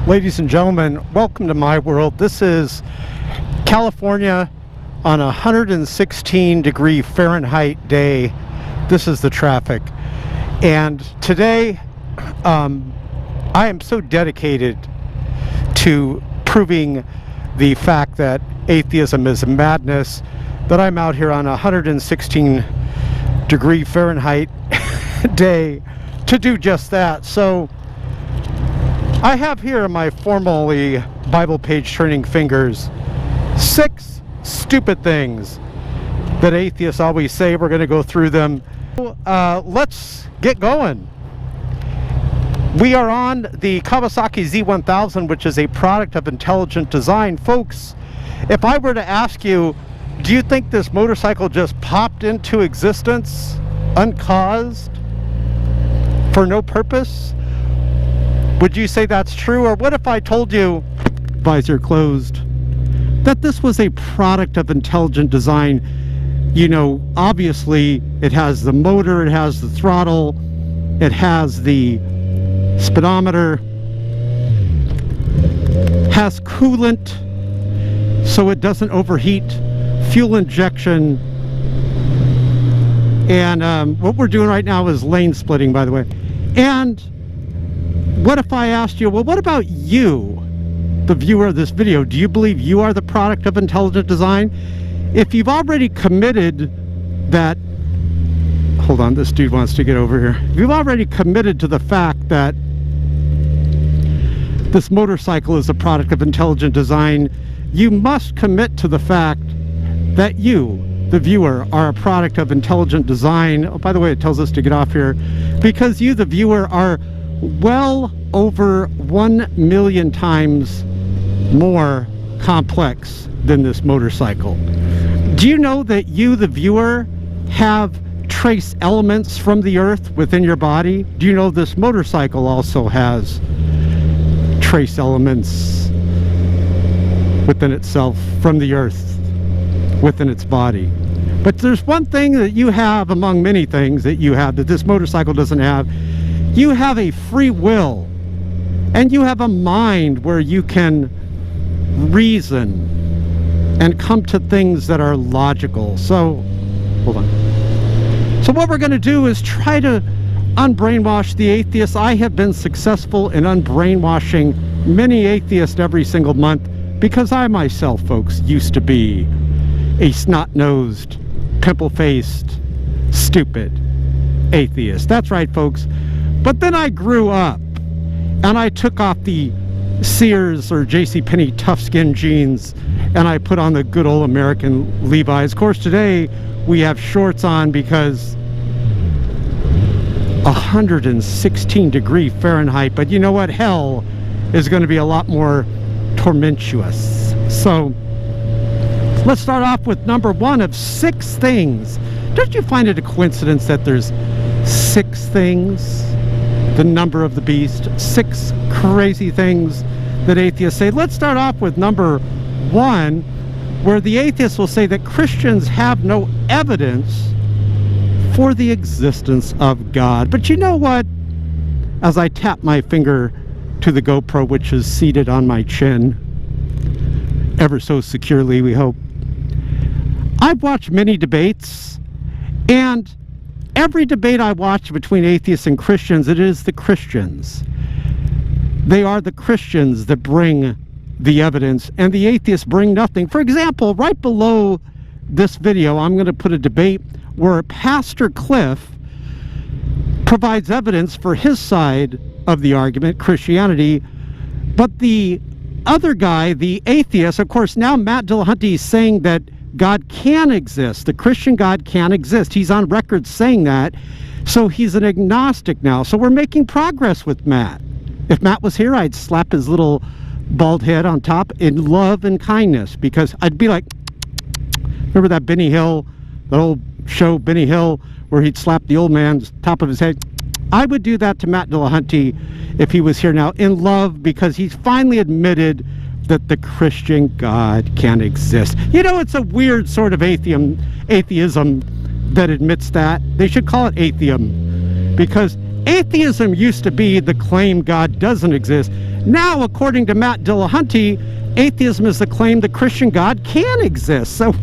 Ladies and gentlemen, welcome to my world. This is California on a 116-degree Fahrenheit day. This is the traffic. And today, I am so dedicated to proving the fact that atheism is a madness that I'm out here on a 116-degree Fahrenheit day to do just that. So I have here in my formally Bible page turning fingers 6 stupid things that atheists always say. We're going to go through them. Let's get going. We are on the Kawasaki Z1000, which is a product of intelligent design. Folks, if I were to ask you, do you think this motorcycle just popped into existence uncaused for no purpose? Would you say that's true? Or what if I told you, visor closed, that this was a product of intelligent design? You know, obviously it has the motor, it has the throttle, it has the speedometer, has coolant so it doesn't overheat, fuel injection, and what we're doing right now is lane splitting, by the way. And what if I asked you, well, what about you, the viewer of this video? Do you believe you are the product of intelligent design? If you've already committed that, hold on, this dude wants to get over here. If you've already committed to the fact that this motorcycle is a product of intelligent design, you must commit to the fact that you, the viewer, are a product of intelligent design. Oh, by the way, it tells us to get off here, because you, the viewer, are well over 1 million times more complex than this motorcycle. Do you know that you, the viewer, have trace elements from the earth within your body? Do you know this motorcycle also has trace elements within itself from the earth within its body? But there's one thing that you have among many things that you have that this motorcycle doesn't have. You have a free will, and you have a mind where you can reason and come to things that are logical. So, hold on. So what we're going to do is try to unbrainwash the atheists. I have been successful in unbrainwashing many atheists every single month, because I myself, folks, used to be a snot-nosed, pimple-faced, stupid atheist. That's right, folks. But then I grew up, and I took off the Sears or JCPenney tough skin jeans, and I put on the good old American Levi's. Of course, today we have shorts on because 116-degree Fahrenheit, but you know what? Hell is going to be a lot more tormentuous. So let's start off with number 1 of 6 things. Don't you find it a coincidence that there's 6 things? The number of the beast, 6 crazy things that atheists say. Let's start off with number 1, where the atheists will say that Christians have no evidence for the existence of God. But you know what? As I tap my finger to the GoPro, which is seated on my chin, ever so securely, we hope, I've watched many debates, and every debate I watch between atheists and Christians, it is the Christians. They are the Christians that bring the evidence, and the atheists bring nothing. For example, right below this video, I'm going to put a debate where Pastor Cliff provides evidence for his side of the argument, Christianity, but the other guy, the atheist, of course, now Matt Dillahunty is saying that God can exist. The Christian God can exist. He's on record saying that. So he's an agnostic now. So we're making progress with Matt. If Matt was here, I'd slap his little bald head on top in love and kindness, because I'd be like, remember that Benny Hill, that old show Benny Hill, where he'd slap the old man's top of his head? I would do that to Matt Dillahunty if he was here now, in love, because he's finally admitted that the Christian God can exist. You know, it's a weird sort of atheism that admits that. They should call it atheism, because atheism used to be the claim God doesn't exist. Now, according to Matt Dillahunty, atheism is the claim the Christian God can exist. So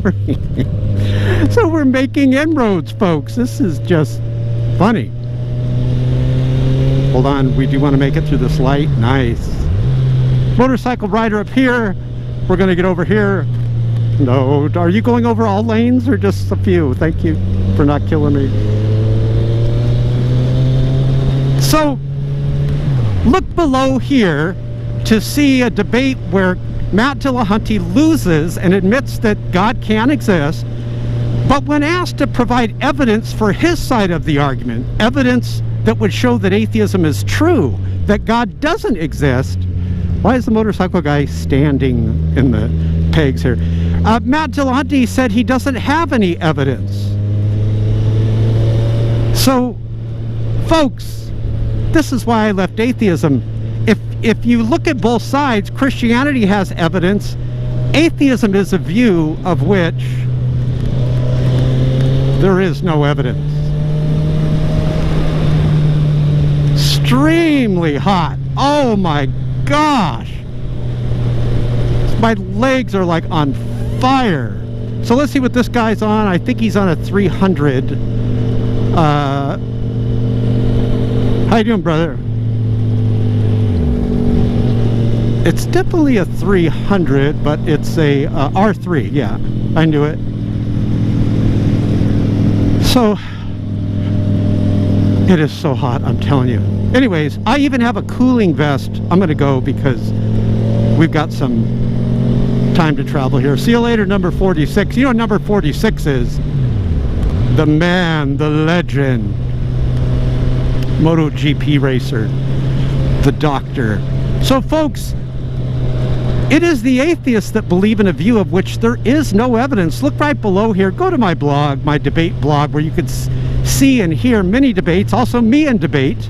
we're making inroads, folks. This is just funny. Hold on, we do want to make it through this light. Nice. Motorcycle rider up here. We're going to get over here. No, are you going over all lanes or just a few? Thank you for not killing me. So, look below here to see a debate where Matt Dillahunty loses and admits that God can exist, but when asked to provide evidence for his side of the argument, evidence that would show that atheism is true, that God doesn't exist. Why is the motorcycle guy standing in the pegs here? Matt Dillahunty said he doesn't have any evidence. So, folks, this is why I left atheism. If you look at both sides, Christianity has evidence. Atheism is a view of which there is no evidence. Extremely hot. Oh my gosh. My legs are like on fire. So let's see what this guy's on. I think he's on a 300. How you doing, brother? It's definitely a 300, but it's a R3. Yeah, I knew it. So, it is so hot, I'm telling you. Anyways, I even have a cooling vest. I'm going to go because we've got some time to travel here. See you later, number 46. You know what number 46 is? The man, the legend, MotoGP racer, the doctor. So, folks, it is the atheists that believe in a view of which there is no evidence. Look right below here. Go to my blog, my debate blog, where you could see and hear many debates, also me in debate,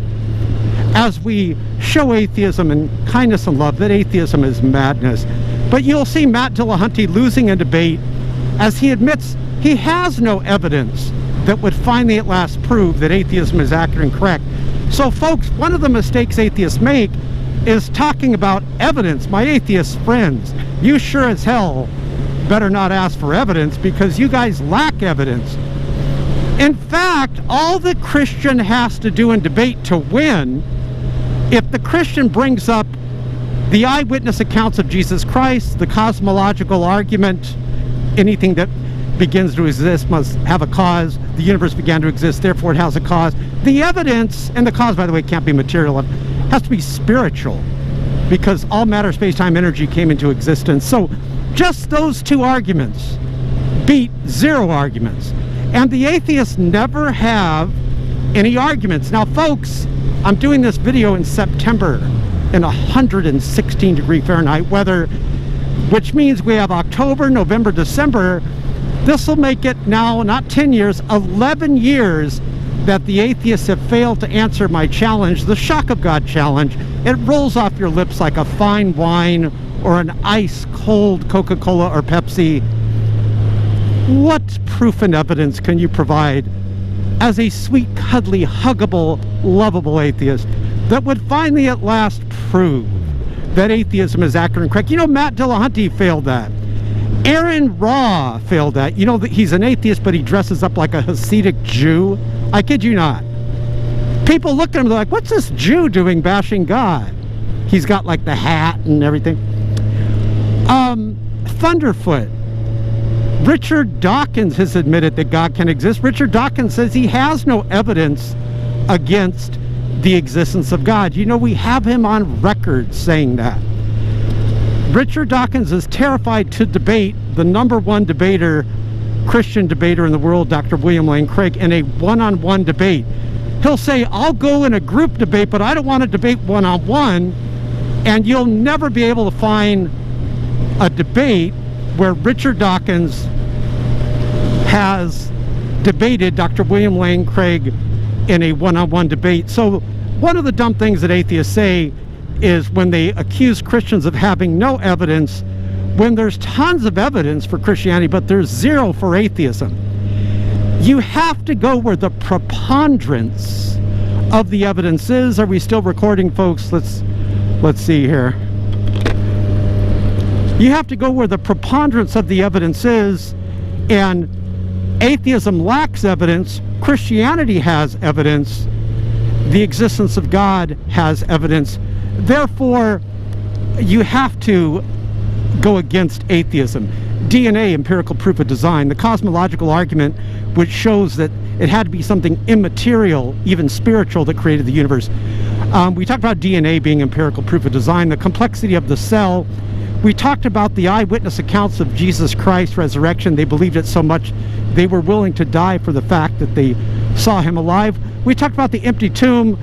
as we show atheism and kindness and love, that atheism is madness. But you'll see Matt Dillahunty losing a debate as he admits he has no evidence that would finally at last prove that atheism is accurate and correct. So, folks, one of the mistakes atheists make is talking about evidence. My atheist friends, you sure as hell better not ask for evidence, because you guys lack evidence. In fact, all the Christian has to do in debate to win, if the Christian brings up the eyewitness accounts of Jesus Christ, the cosmological argument, anything that begins to exist must have a cause. The universe began to exist, therefore it has a cause. The evidence, and the cause, by the way, can't be material, it has to be spiritual, because all matter, space, time, energy came into existence. So just those two arguments beat zero arguments. And the atheists never have any arguments. Now, folks, I'm doing this video in September in 116 degree Fahrenheit weather, which means we have October, November, December. This will make it now not 10 years, 11 years that the atheists have failed to answer my challenge, the Shock of God challenge. It rolls off your lips like a fine wine or an ice cold Coca-Cola or Pepsi. What proof and evidence can you provide as a sweet, cuddly, huggable, lovable atheist that would finally at last prove that atheism is accurate and correct? You know, Matt Dillahunty failed that. Aaron Raw failed that. You know that he's an atheist, but he dresses up like a Hasidic Jew. I kid you not. People look at him, they're like, what's this Jew doing bashing God? He's got like the hat and everything. Thunderfoot. Richard Dawkins has admitted that God can exist. Richard Dawkins says he has no evidence against the existence of God. You know, we have him on record saying that. Richard Dawkins is terrified to debate the #1 debater, Christian debater in the world, Dr. William Lane Craig, in a one-on-one debate. He'll say, I'll go in a group debate, but I don't want to debate one-on-one. And you'll never be able to find a debate where Richard Dawkins has debated Dr. William Lane Craig in a one-on-one debate. So one of the dumb things that atheists say is when they accuse Christians of having no evidence, when there's tons of evidence for Christianity, but there's zero for atheism. You have to go where the preponderance of the evidence is. Are we still recording, folks? Let's see here. You have to go where the preponderance of the evidence is, and atheism lacks evidence. Christianity has evidence. The existence of God has evidence. Therefore, you have to go against atheism. DNA, empirical proof of design, the cosmological argument, which shows that it had to be something immaterial, even spiritual, that created the universe. We talked about DNA being empirical proof of design, the complexity of the cell. We talked about the eyewitness accounts of Jesus Christ's resurrection. They believed it so much they were willing to die for the fact that they saw him alive. We talked about the empty tomb.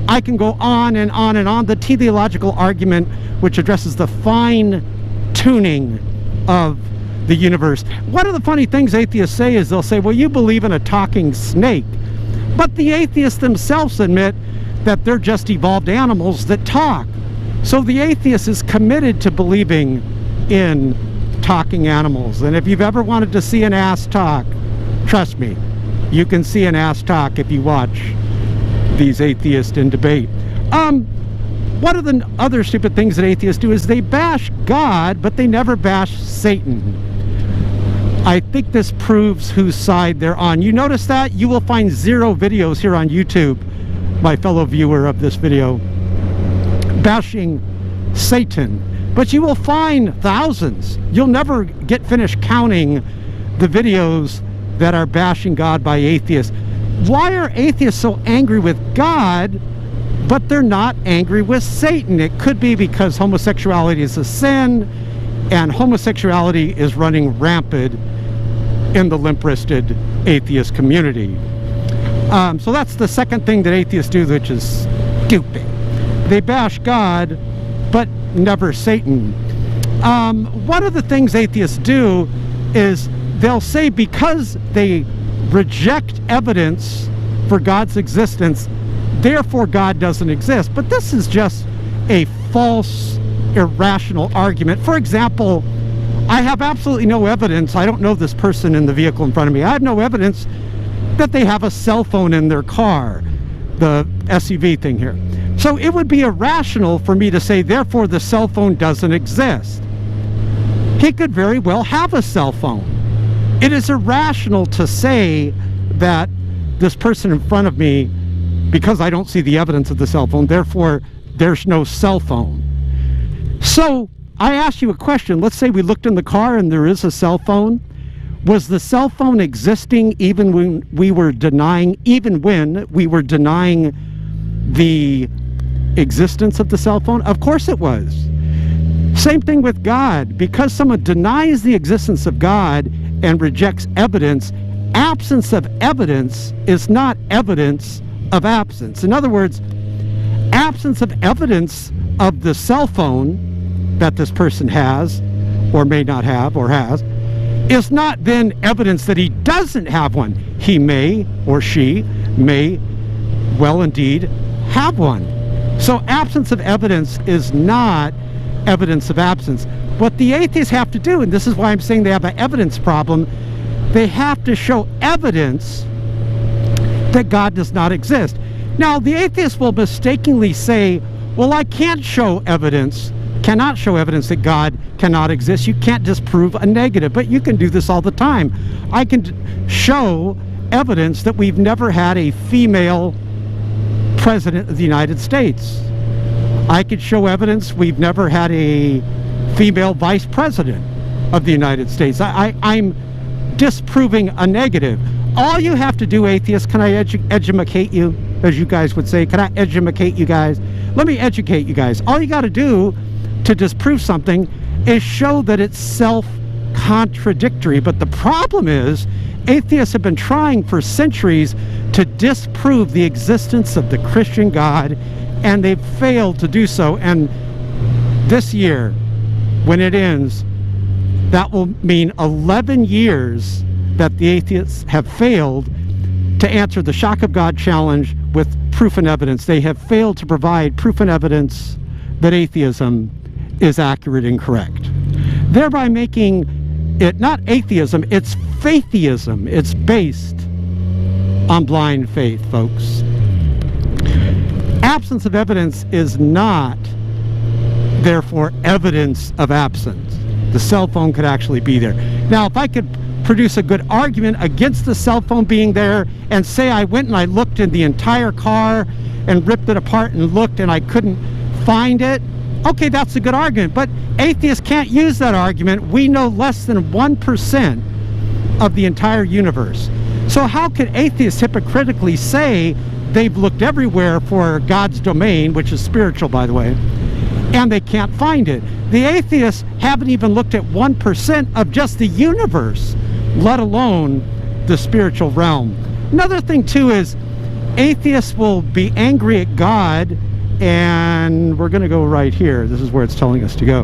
I can go on and on and on. The teleological argument, which addresses the fine-tuning of the universe. One of the funny things atheists say is they'll say, well, you believe in a talking snake. But the atheists themselves admit that they're just evolved animals that talk. So the atheist is committed to believing in talking animals. And if you've ever wanted to see an ass talk, trust me, you can see an ass talk if you watch these atheists in debate. One of the other stupid things that atheists do is they bash God, but they never bash Satan. I think this proves whose side they're on. You notice that? You will find 0 videos here on YouTube, my fellow viewer of this video, bashing Satan. But you will find thousands. You'll never get finished counting the videos that are bashing God by atheists. Why are atheists so angry with God, but they're not angry with Satan? It could be because homosexuality is a sin, and homosexuality is running rampant in the limp-wristed atheist community. So that's the second thing that atheists do, which is stupid. They bash God, but never Satan. One of the things atheists do is they'll say because they reject evidence for God's existence, therefore God doesn't exist. But this is just a false, irrational argument. For example, I have absolutely no evidence. I don't know this person in the vehicle in front of me. I have no evidence that they have a cell phone in their car, the SUV thing here. So it would be irrational for me to say, therefore the cell phone doesn't exist. He could very well have a cell phone. It is irrational to say that this person in front of me, because I don't see the evidence of the cell phone, therefore there's no cell phone. So I asked you a question. Let's say we looked in the car and there is a cell phone. Was the cell phone existing even when we were denying the existence of the cell phone? Of course it was. Same thing with God. Because someone denies the existence of God and rejects evidence, absence of evidence is not evidence of absence. In other words, absence of evidence of the cell phone that this person has, or may not have, or has, is not then evidence that he doesn't have one. He may, or she may, well indeed, have one. So absence of evidence is not evidence of absence. What the atheists have to do, and this is why I'm saying they have an evidence problem, they have to show evidence that God does not exist. Now, the atheist will mistakenly say, well, I cannot show evidence that God cannot exist. You can't disprove a negative, but you can do this all the time. I can show evidence that we've never had a female president of the United States. I could show evidence we've never had a female vice president of the United States. I'm disproving a negative. All you have to do, atheists, can I educate you, as you guys would say? Can I educate you guys? Let me educate you guys. All you got to do to disprove something is show that it's self-contradictory. But the problem is, atheists have been trying for centuries to disprove the existence of the Christian God, and they've failed to do so. And this year, when it ends, that will mean 11 years that the atheists have failed to answer the Shock of God challenge with proof and evidence. They have failed to provide proof and evidence that atheism is accurate and correct, thereby making it not atheism, it's faiththeism. It's based on blind faith, folks. absence of evidence is not, therefore, evidence of absence. The cell phone could actually be there. Now, if I could produce a good argument against the cell phone being there and say I went and I looked in the entire car and ripped it apart and looked and I couldn't find it, okay, that's a good argument. But atheists can't use that argument. We know less than 1% of the entire universe. So how could atheists hypocritically say they've looked everywhere for God's domain, which is spiritual, by the way, and they can't find it? The atheists haven't even looked at 1% of just the universe, let alone the spiritual realm. Another thing too is atheists will be angry at God, and we're going to go right here. This is where it's telling us to go.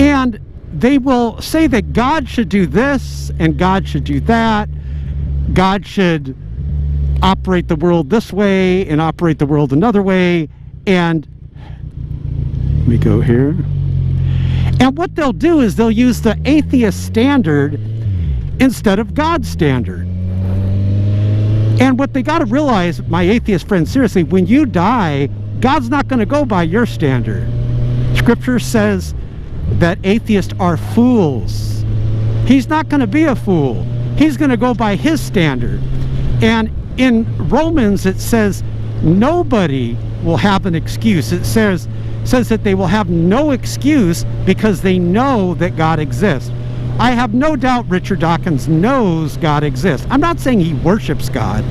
And they will say that God should do this and God should do that. God should operate the world this way and operate the world another way. And let me go here. And what they'll do is they'll use the atheist standard instead of God's standard. And what they got to realize, my atheist friends, seriously, when you die, God's not going to go by your standard. Scripture says that atheists are fools. He's not going to be a fool. He's going to go by his standard. And in Romans, it says nobody will have an excuse. It says that they will have no excuse because they know that God exists. I have no doubt Richard Dawkins knows God exists. I'm not saying he worships God,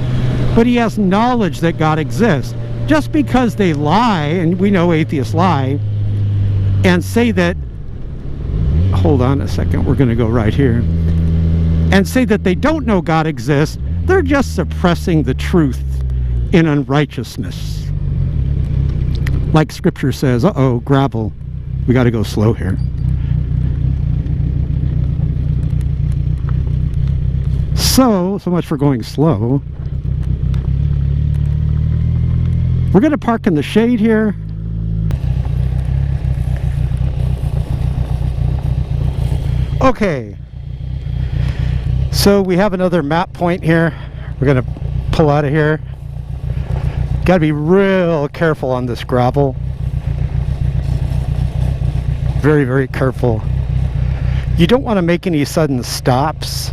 but he has knowledge that God exists. Just because they lie, and we know atheists lie, and say that, hold on a second, we're going to go right here, and say that they don't know God exists, they're just suppressing the truth in unrighteousness. Like Scripture says, uh-oh, gravel. We got to go slow here. So much for going slow. We're going to park in the shade here. Okay. So we have another map point here. We're going to pull out of here. Got to be real careful on this gravel. Very, very careful. You don't want to make any sudden stops.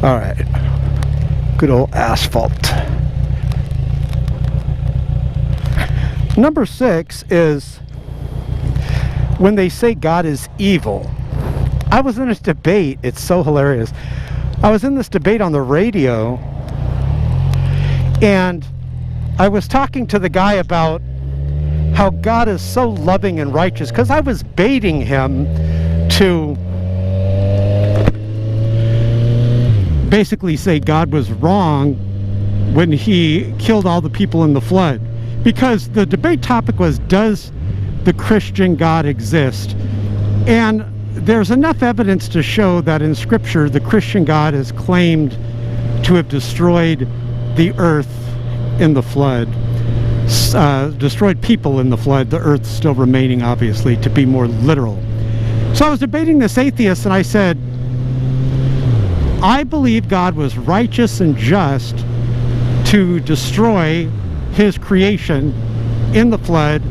All right, good old asphalt. Number 6 is when they say God is evil. I was in this debate, it's so hilarious. I was in this debate on the radio, and I was talking to the guy about how God is so loving and righteous, because I was baiting him to basically say God was wrong when he killed all the people in the flood, because the debate topic was, does the Christian God exist? And there's enough evidence to show that in Scripture the Christian God is claimed to have destroyed the earth in the flood, destroyed people in the flood, the earth still remaining, obviously, to be more literal. So I was debating this atheist, and I said, I believe God was righteous and just to destroy his creation in the flood,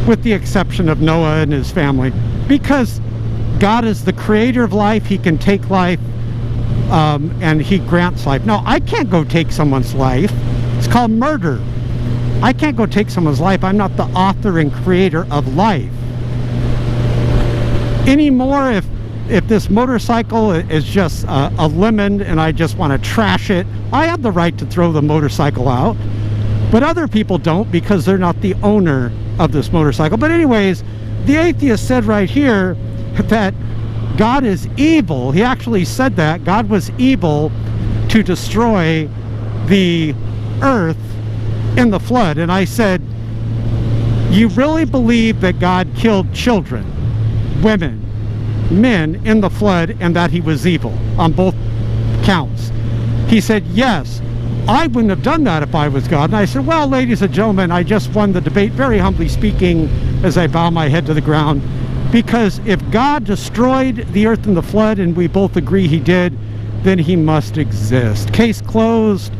with the exception of Noah and his family, because God is the creator of life. He can take life, and he grants life. No, I can't go take someone's life. It's called murder. I can't go take someone's life. I'm not the author and creator of life. Anymore, if this motorcycle is just a lemon and I just want to trash it, I have the right to throw the motorcycle out. But other people don't, because they're not the owner of this motorcycle. But anyways, the atheist said right here that God is evil. He actually said that God was evil to destroy the earth in the flood. And I said, you really believe that God killed children, women, men in the flood, and that he was evil on both counts? He said, yes, I wouldn't have done that if I was God. And I said, well, ladies and gentlemen, I just won the debate, very humbly speaking, as I bow my head to the ground, because if God destroyed the earth in the flood, and we both agree he did, then he must exist. Case closed.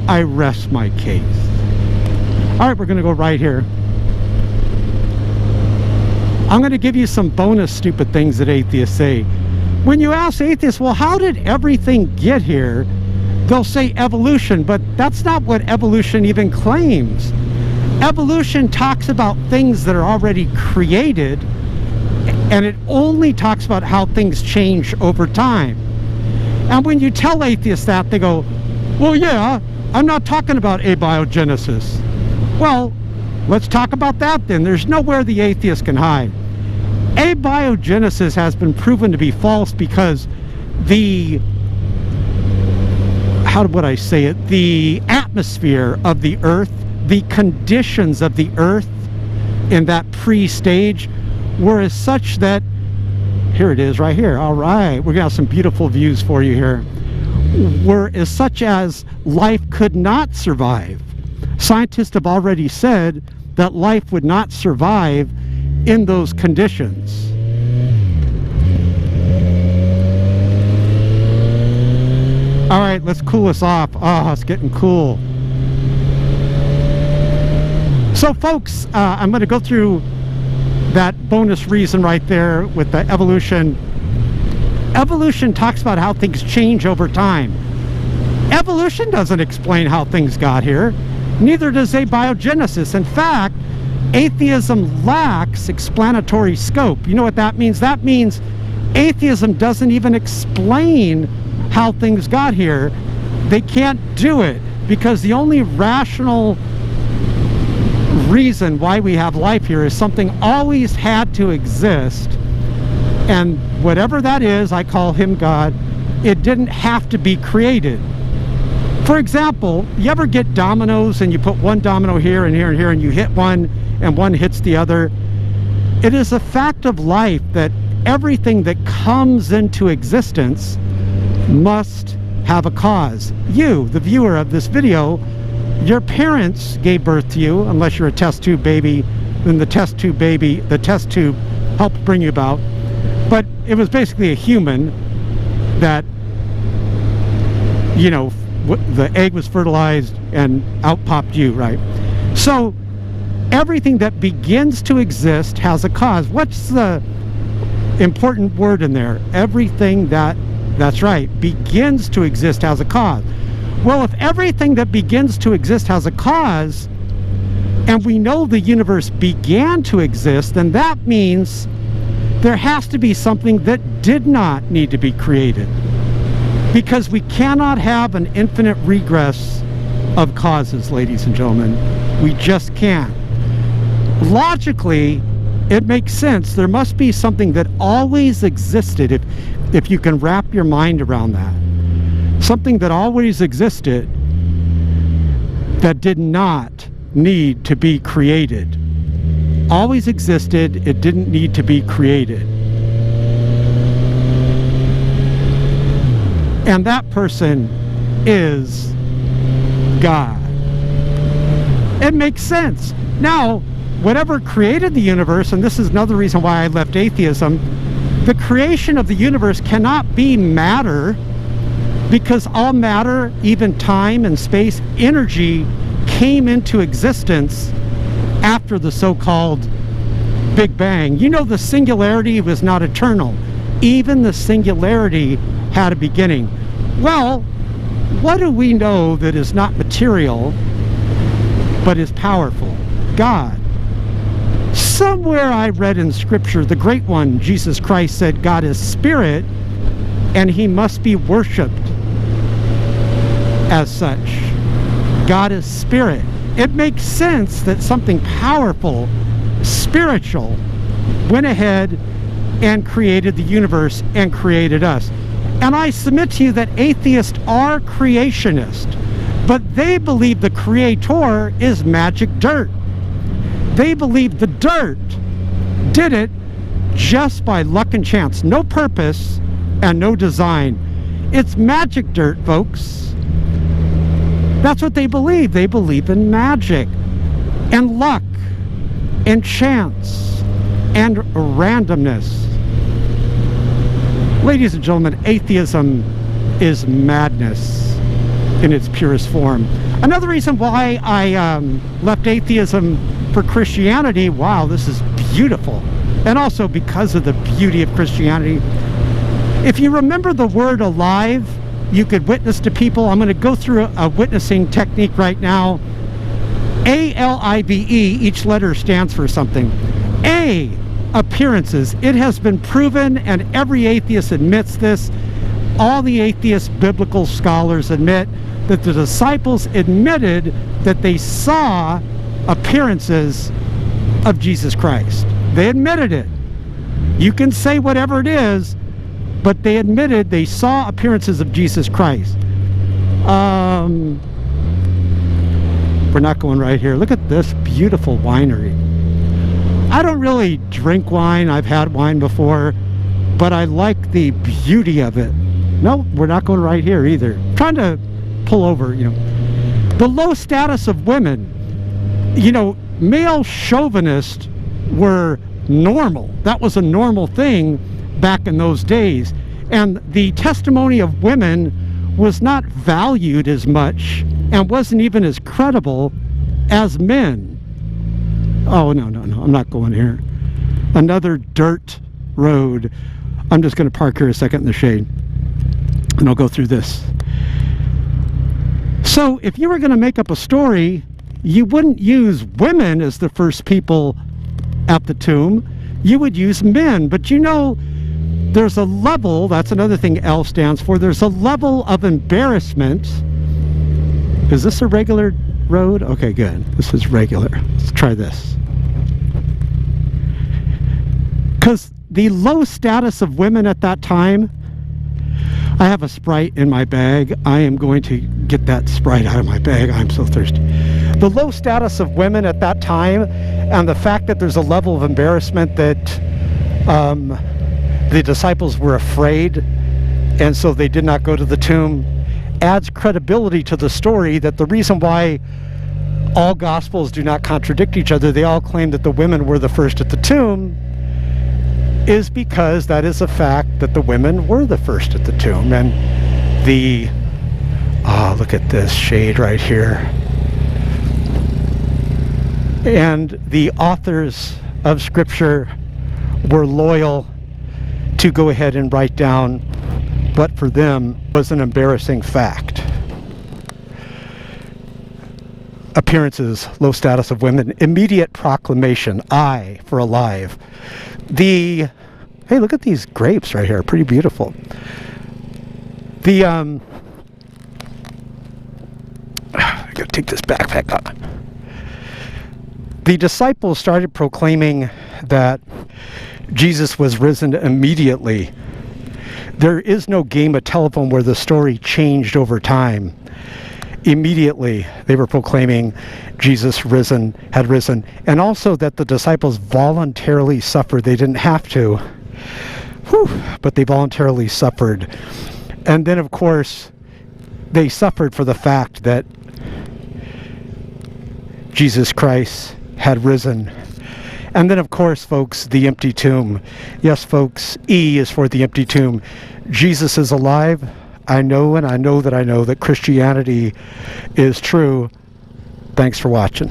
I rest my case. All right, we're going to go right here. I'm going to give you some bonus stupid things that atheists say. When you ask atheists, well, how did everything get here? They'll say evolution, but that's not what evolution even claims. Evolution talks about things that are already created, and it only talks about how things change over time. And when you tell atheists that, they go, well, yeah, I'm not talking about abiogenesis. Well, let's talk about that then. There's nowhere the atheist can hide. Abiogenesis has been proven to be false because the, how would I say it, the atmosphere of the Earth, the conditions of the Earth in that pre-stage were as such that, here it is right here, all right, we're gonna have some beautiful views for you here, were as such as life could not survive. Scientists have already said that life would not survive in those conditions. All right, let's cool us off. Oh, it's getting cool. So folks, I'm going to go through that bonus reason right there with the evolution. Evolution talks about how things change over time. Evolution doesn't explain how things got here. Neither does abiogenesis. In fact, atheism lacks explanatory scope. You know what that means? That means atheism doesn't even explain how things got here. They can't do it because the only rational reason why we have life here is something always had to exist, and whatever that is, I call him God. It didn't have to be created. For example, you ever get dominoes and you put one domino here and here and here and you hit one and one hits the other? It is a fact of life that everything that comes into existence must have a cause. You, the viewer of this video, your parents gave birth to you, unless you're a test tube baby, then the test tube helped bring you about. But it was basically a human that, you know, the egg was fertilized and out popped you, right? So everything that begins to exist has a cause. What's the important word in there? Everything that's right, begins to exist has a cause. Well, if everything that begins to exist has a cause, and we know the universe began to exist, then that means there has to be something that did not need to be created. Because we cannot have an infinite regress of causes, ladies and gentlemen. We just can't. Logically, it makes sense. There must be something that always existed, if you can wrap your mind around that. Something that always existed that did not need to be created. Always existed, it didn't need to be created. And that person is God. It makes sense. Now, whatever created the universe, and this is another reason why I left atheism, the creation of the universe cannot be matter, because all matter, even time and space, energy, came into existence after the so-called Big Bang. You know, the singularity was not eternal. Even the singularity had a beginning. Well, what do we know that is not material but is powerful? God. Somewhere I read in Scripture, the great one, Jesus Christ, said God is spirit and he must be worshipped as such. God is spirit. It makes sense that something powerful, spiritual, went ahead and created the universe and created us. And I submit to you that atheists are creationists, but they believe the creator is magic dirt. They believe the dirt did it just by luck and chance, no purpose and no design. It's magic dirt, folks. That's what they believe. They believe in magic and luck and chance and randomness. Ladies and gentlemen, atheism is madness in its purest form. Another reason why I left atheism for Christianity, wow, this is beautiful, and also because of the beauty of Christianity. If you remember the word alive, you could witness to people. I'm going to go through a witnessing technique right now. A-L-I-V-E, each letter stands for something. A, appearances. It has been proven, and every atheist admits this. All the atheist biblical scholars admit that the disciples admitted that they saw appearances of Jesus Christ. They admitted it. You can say whatever it is, but they admitted they saw appearances of Jesus Christ. We're not going right here. Look at this beautiful winery. I don't really drink wine. I've had wine before, but I like the beauty of it. No, we're not going right here either. I'm trying to pull over, you know. The low status of women. You know, male chauvinists were normal. That was a normal thing back in those days. And the testimony of women was not valued as much and wasn't even as credible as men. Oh, no, I'm not going here. Another dirt road. I'm just going to park here a second in the shade, and I'll go through this. So if you were going to make up a story, you wouldn't use women as the first people at the tomb. You would use men. But you know, there's a level, that's another thing L stands for, there's a level of embarrassment. Is this a regular road? Okay, good. This is regular. Let's try this. Because the low status of women at that time, I have a Sprite in my bag. I am going to get that Sprite out of my bag. I'm so thirsty. The low status of women at that time, and the fact that there's a level of embarrassment that the disciples were afraid, and so they did not go to the tomb, adds credibility to the story that the reason why all Gospels do not contradict each other, they all claim that the women were the first at the tomb, is because that is a fact that the women were the first at the tomb. And the, oh, look at this shade right here. And the authors of Scripture were loyal to go ahead and write down what for them was an embarrassing fact. Appearances, low status of women, immediate proclamation, I for alive. Hey, look at these grapes right here, pretty beautiful. I gotta take this backpack off. The disciples started proclaiming that Jesus was risen immediately. There is no game of telephone where the story changed over time. Immediately, they were proclaiming Jesus had risen, and also that the disciples voluntarily suffered. They didn't have to, but they voluntarily suffered. And then, of course, they suffered for the fact that Jesus Christ had risen. And then, of course, folks, the empty tomb. Yes, folks, E is for the empty tomb. Jesus is alive. I know, and I know that Christianity is true. Thanks for watching.